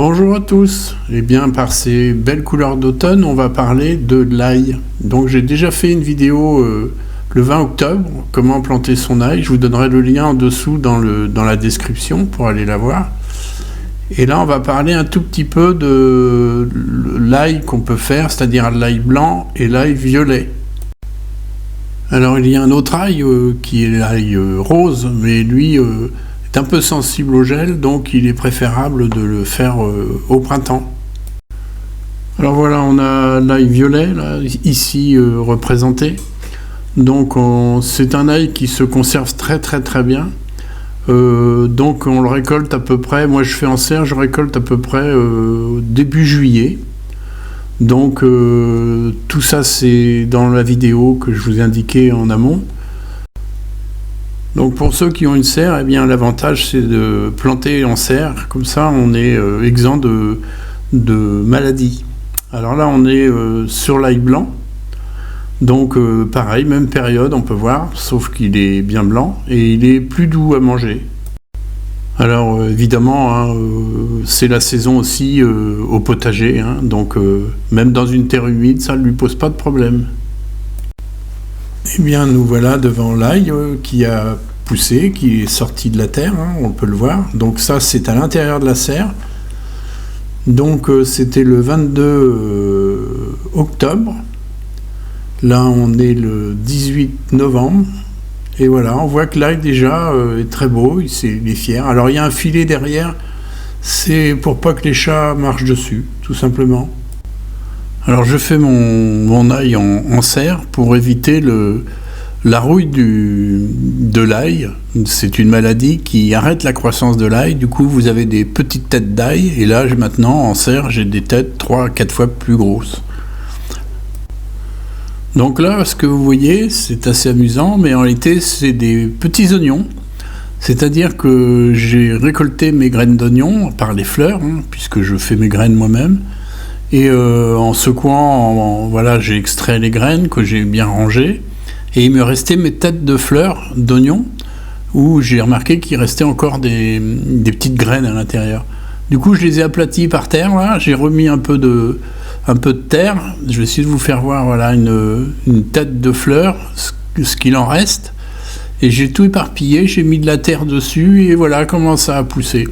Bonjour à tous, et bien par ces belles couleurs d'automne, on va parler de l'ail. Donc j'ai déjà fait une vidéo le 20 octobre, comment planter son ail. Je vous donnerai le lien en dessous dans la description pour aller la voir. Et là on va parler un tout petit peu de l'ail qu'on peut faire, c'est-à-dire l'ail blanc et l'ail violet. Alors il y a un autre ail qui est l'ail rose, mais lui est un peu sensible au gel, donc il est préférable de le faire au printemps. Alors voilà, on a l'ail violet là, ici représenté. Donc c'est un ail qui se conserve très bien. Donc on le récolte à peu près, moi je fais en serre, je récolte à peu près début juillet. Donc tout ça c'est dans la vidéo que je vous ai indiqué en amont. Donc pour ceux qui ont une serre, eh bien l'avantage c'est de planter en serre, comme ça on est exempt de maladies. Alors là on est sur l'ail blanc, donc pareil, même période on peut voir, sauf qu'il est bien blanc et il est plus doux à manger. Alors évidemment, hein, c'est la saison aussi au potager, hein, donc même dans une terre humide, ça ne lui pose pas de problème. Eh bien nous voilà devant l'ail qui a poussé, qui est sorti de la terre, hein, on peut le voir. Donc ça c'est à l'intérieur de la serre. Donc c'était le 22 octobre. Là on est le 18 novembre. Et voilà, on voit que l'ail déjà est très beau, il est fier. Alors il y a un filet derrière, c'est pour pas que les chats marchent dessus, tout simplement. Alors je fais mon ail en serre pour éviter la rouille de l'ail. C'est une maladie qui arrête la croissance de l'ail. Du coup vous avez des petites têtes d'ail. Et là maintenant en serre j'ai des têtes 3-4 fois plus grosses. Donc là ce que vous voyez c'est assez amusant, mais en réalité c'est des petits oignons. C'est-à-dire que j'ai récolté mes graines d'oignons par les fleurs, hein, puisque je fais mes graines moi-même. Et en secouant, voilà, j'ai extrait les graines que j'ai bien rangées. Et il me restait mes têtes de fleurs d'oignons, où j'ai remarqué qu'il restait encore des petites graines à l'intérieur. Du coup, je les ai aplaties par terre, là. J'ai remis un peu de terre. Je vais essayer de vous faire voir, voilà, une tête de fleurs, ce qu'il en reste. Et j'ai tout éparpillé, j'ai mis de la terre dessus, et voilà comment ça a poussé.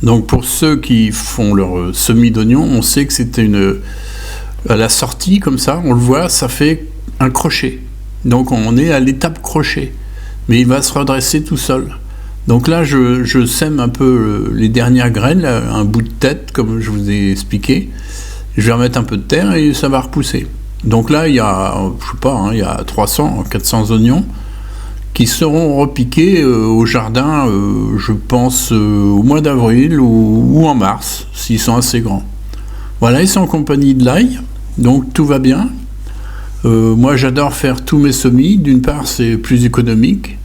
Donc pour ceux qui font leur semis d'oignons, on sait que c'était à la sortie comme ça, on le voit, ça fait un crochet. Donc on est à l'étape crochet, mais il va se redresser tout seul. Donc là je sème un peu les dernières graines, là, un bout de tête comme je vous ai expliqué. Je vais remettre un peu de terre et ça va repousser. Donc là il y a, je sais pas, hein, il y a 300-400 oignons qui seront repiqués au jardin, je pense, au mois d'avril ou en mars, s'ils sont assez grands. Voilà, ils sont en compagnie de l'ail, donc tout va bien. Moi, j'adore faire tous mes semis. D'une part, c'est plus économique.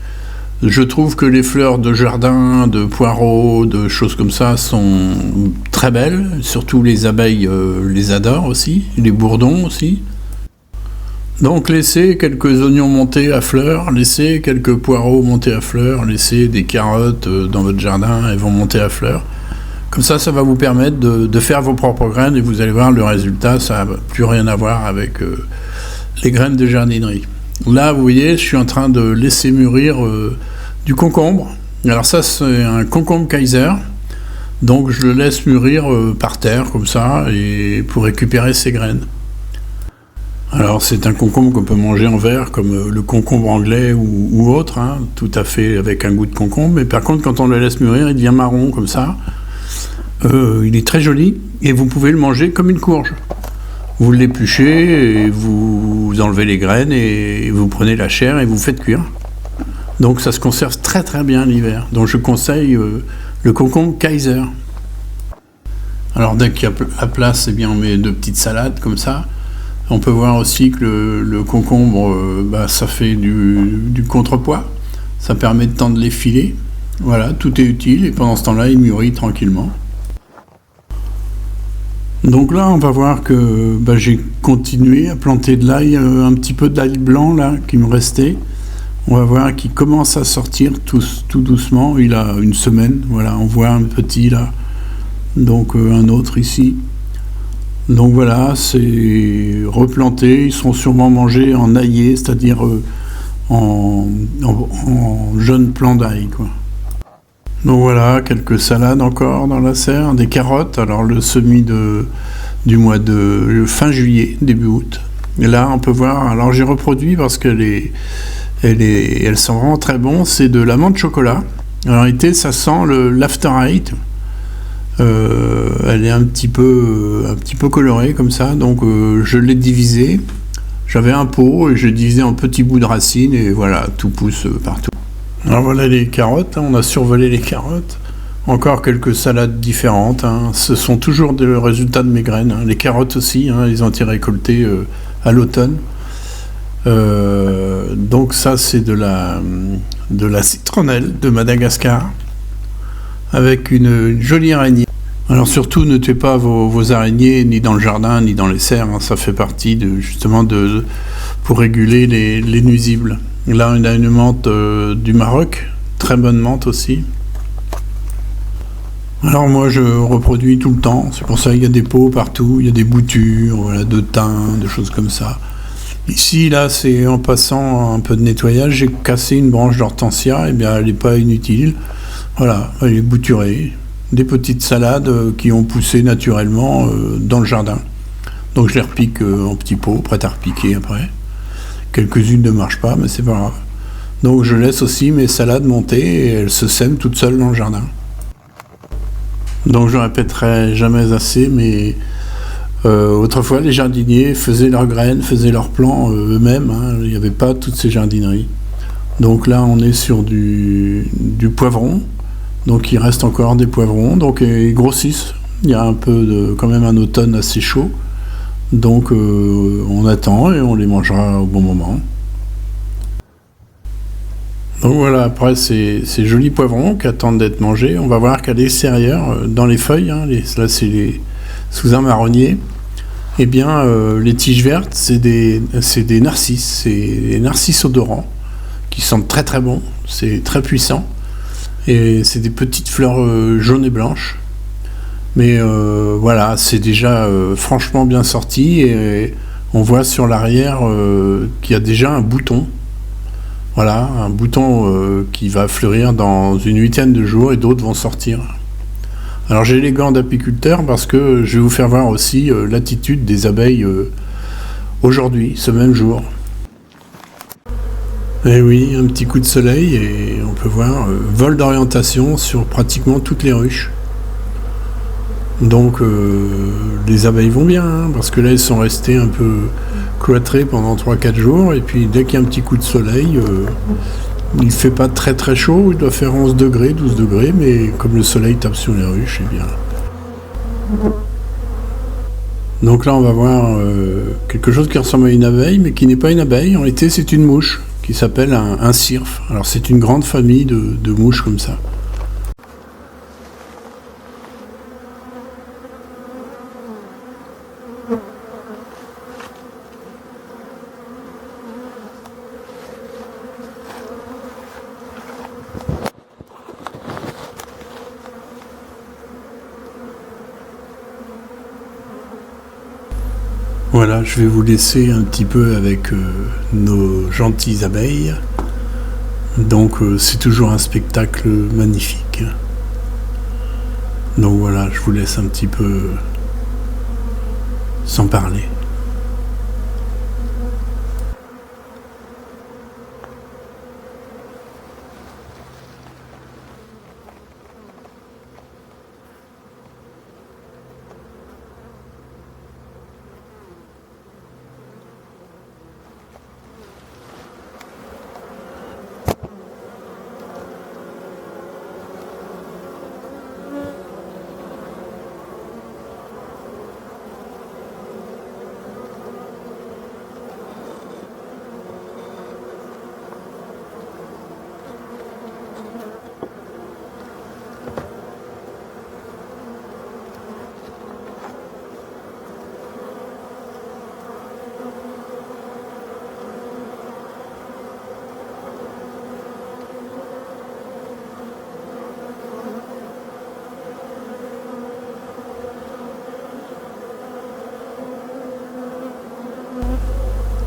Je trouve que les fleurs de jardin, de poireaux, de choses comme ça sont très belles. Surtout les abeilles les adorent aussi, les bourdons aussi. Donc laissez quelques oignons monter à fleurs, laissez quelques poireaux monter à fleurs, laissez des carottes dans votre jardin, elles vont monter à fleurs. Comme ça va vous permettre de faire vos propres graines et vous allez voir le résultat, ça n'a plus rien à voir avec les graines de jardinerie. Là vous voyez, je suis en train de laisser mûrir du concombre. Alors ça c'est un concombre Kaiser, donc je le laisse mûrir par terre comme ça et pour récupérer ses graines. Alors c'est un concombre qu'on peut manger en verre comme le concombre anglais ou autre, hein, tout à fait avec un goût de concombre, mais par contre quand on le laisse mûrir il devient marron comme ça. Il est très joli et vous pouvez le manger comme une courge. Vous l'épluchez et vous enlevez les graines et vous prenez la chair et vous faites cuire. Donc ça se conserve très bien l'hiver. Donc je conseille le concombre Kaiser. Alors dès qu'il y a la place, eh bien on met 2 petites salades comme ça. On peut voir aussi que le concombre, ça fait du contrepoids. Ça permet de tendre les filets. Voilà, tout est utile et pendant ce temps-là, il mûrit tranquillement. Donc là, on va voir que j'ai continué à planter de l'ail, un petit peu d'ail blanc là qui me restait. On va voir qu'il commence à sortir tout doucement. Il a une semaine, voilà, on voit un petit là. Donc un autre ici. Donc voilà, c'est replanté, ils seront sûrement mangés en aillé, c'est-à-dire en jeunes plants d'ail, quoi. Donc voilà, quelques salades encore dans la serre, des carottes, alors le semis du mois de fin juillet, début août. Et là, on peut voir, alors j'ai reproduit parce elles sont vraiment très bonnes, c'est de l'amande chocolat. En réalité, ça sent l'After Eight. Elle est un petit peu colorée comme ça, donc je l'ai divisée. J'avais un pot et j'ai divisé en petits bouts de racines et voilà, tout pousse partout. Alors voilà les carottes, hein, on a survolé les carottes. Encore quelques salades différentes, hein. Ce sont toujours des résultats de mes graines, hein. Les carottes aussi, hein, ils ont été récoltées à l'automne. Donc ça c'est de la citronnelle de Madagascar avec une jolie araignée. Alors surtout ne tuez pas vos araignées ni dans le jardin ni dans les serres, hein. Ça fait partie pour réguler les nuisibles. Là on a une menthe du Maroc, très bonne menthe aussi. Alors moi je reproduis tout le temps, c'est pour ça qu'il y a des pots partout, il y a des boutures, voilà, de thym, de choses comme ça. Ici là c'est en passant un peu de nettoyage, j'ai cassé une branche d'hortensia, et bien elle n'est pas inutile. Voilà, elle est bouturée. Des petites salades qui ont poussé naturellement dans le jardin. Donc je les repique en petits pots, prêts à repiquer après. Quelques-unes ne marchent pas, mais c'est pas grave. Donc je laisse aussi mes salades monter et elles se sèment toutes seules dans le jardin. Donc je répéterai jamais assez, mais autrefois les jardiniers faisaient leurs graines, faisaient leurs plants eux-mêmes, hein. Il n'y avait pas toutes ces jardineries. Donc là on est sur du poivron. Donc il reste encore des poivrons, donc ils grossissent. Il y a quand même un automne assez chaud. Donc on attend et on les mangera au bon moment. Donc voilà, après ces jolis poivrons qui attendent d'être mangés, on va voir qu'à l'extérieur, dans les feuilles, hein, là c'est les sous un marronnier, eh bien les tiges vertes, c'est des narcisses, c'est des narcisses odorants qui sentent très très bon, c'est très puissant. Et c'est des petites fleurs jaunes et blanches. Mais voilà, c'est déjà franchement bien sorti. Et on voit sur l'arrière qu'il y a déjà un bouton. Voilà, un bouton qui va fleurir dans une 8aine de jours et d'autres vont sortir. Alors j'ai les gants d'apiculteur parce que je vais vous faire voir aussi l'attitude des abeilles aujourd'hui, ce même jour. Et oui, un petit coup de soleil et on peut voir vol d'orientation sur pratiquement toutes les ruches. Donc les abeilles vont bien, hein, parce que là elles sont restées un peu cloîtrées pendant 3-4 jours et puis dès qu'il y a un petit coup de soleil, il fait pas très très chaud, il doit faire 11 degrés, 12 degrés, mais comme le soleil tape sur les ruches, eh bien... Donc là on va voir quelque chose qui ressemble à une abeille mais qui n'est pas une abeille, en réalité c'est une mouche qui s'appelle un cirfe. Alors c'est une grande famille de mouches comme ça. Voilà, je vais vous laisser un petit peu avec nos gentilles abeilles. Donc c'est toujours un spectacle magnifique. Donc voilà, je vous laisse un petit peu sans parler.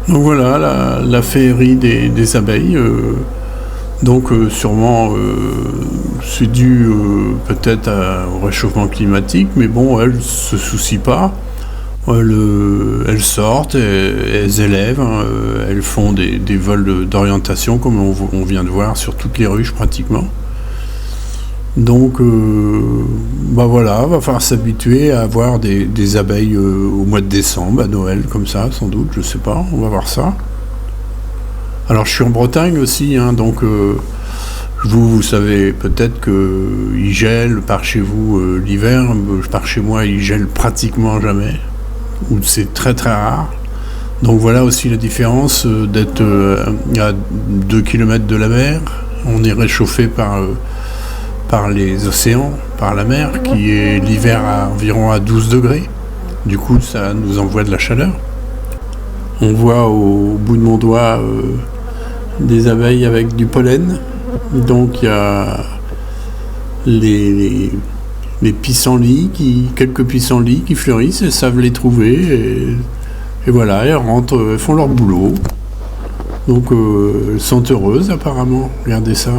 Donc voilà la féerie des abeilles. Donc sûrement c'est dû peut-être au réchauffement climatique, mais bon, elles se soucient pas. Elles sortent, elles élèvent, hein, elles font des vols d'orientation comme on vient de voir sur toutes les ruches pratiquement. Donc bah voilà, va falloir s'habituer à avoir des abeilles au mois de décembre, à Noël, comme ça, sans doute, je sais pas, on va voir ça. Alors je suis en Bretagne aussi, hein, donc vous savez peut-être qu'il gèle par chez vous l'hiver, par chez moi il gèle pratiquement jamais, ou c'est très très rare. Donc voilà aussi la différence d'être à 2 km de la mer. On est réchauffé par les océans, par la mer, qui est l'hiver environ à 12 degrés. Du coup ça nous envoie de la chaleur. On voit au bout de mon doigt des abeilles avec du pollen. Donc il y a les pissenlits, quelques pissenlits qui fleurissent, elles savent les trouver et voilà, elles rentrent, elles font leur boulot. Donc elles sont heureuses apparemment, regardez ça.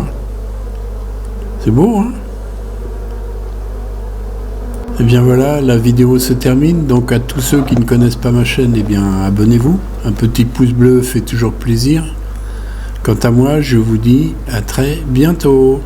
C'est beau, hein? Et bien voilà, la vidéo se termine. Donc à tous ceux qui ne connaissent pas ma chaîne, eh bien abonnez-vous. Un petit pouce bleu fait toujours plaisir. Quant à moi, je vous dis à très bientôt.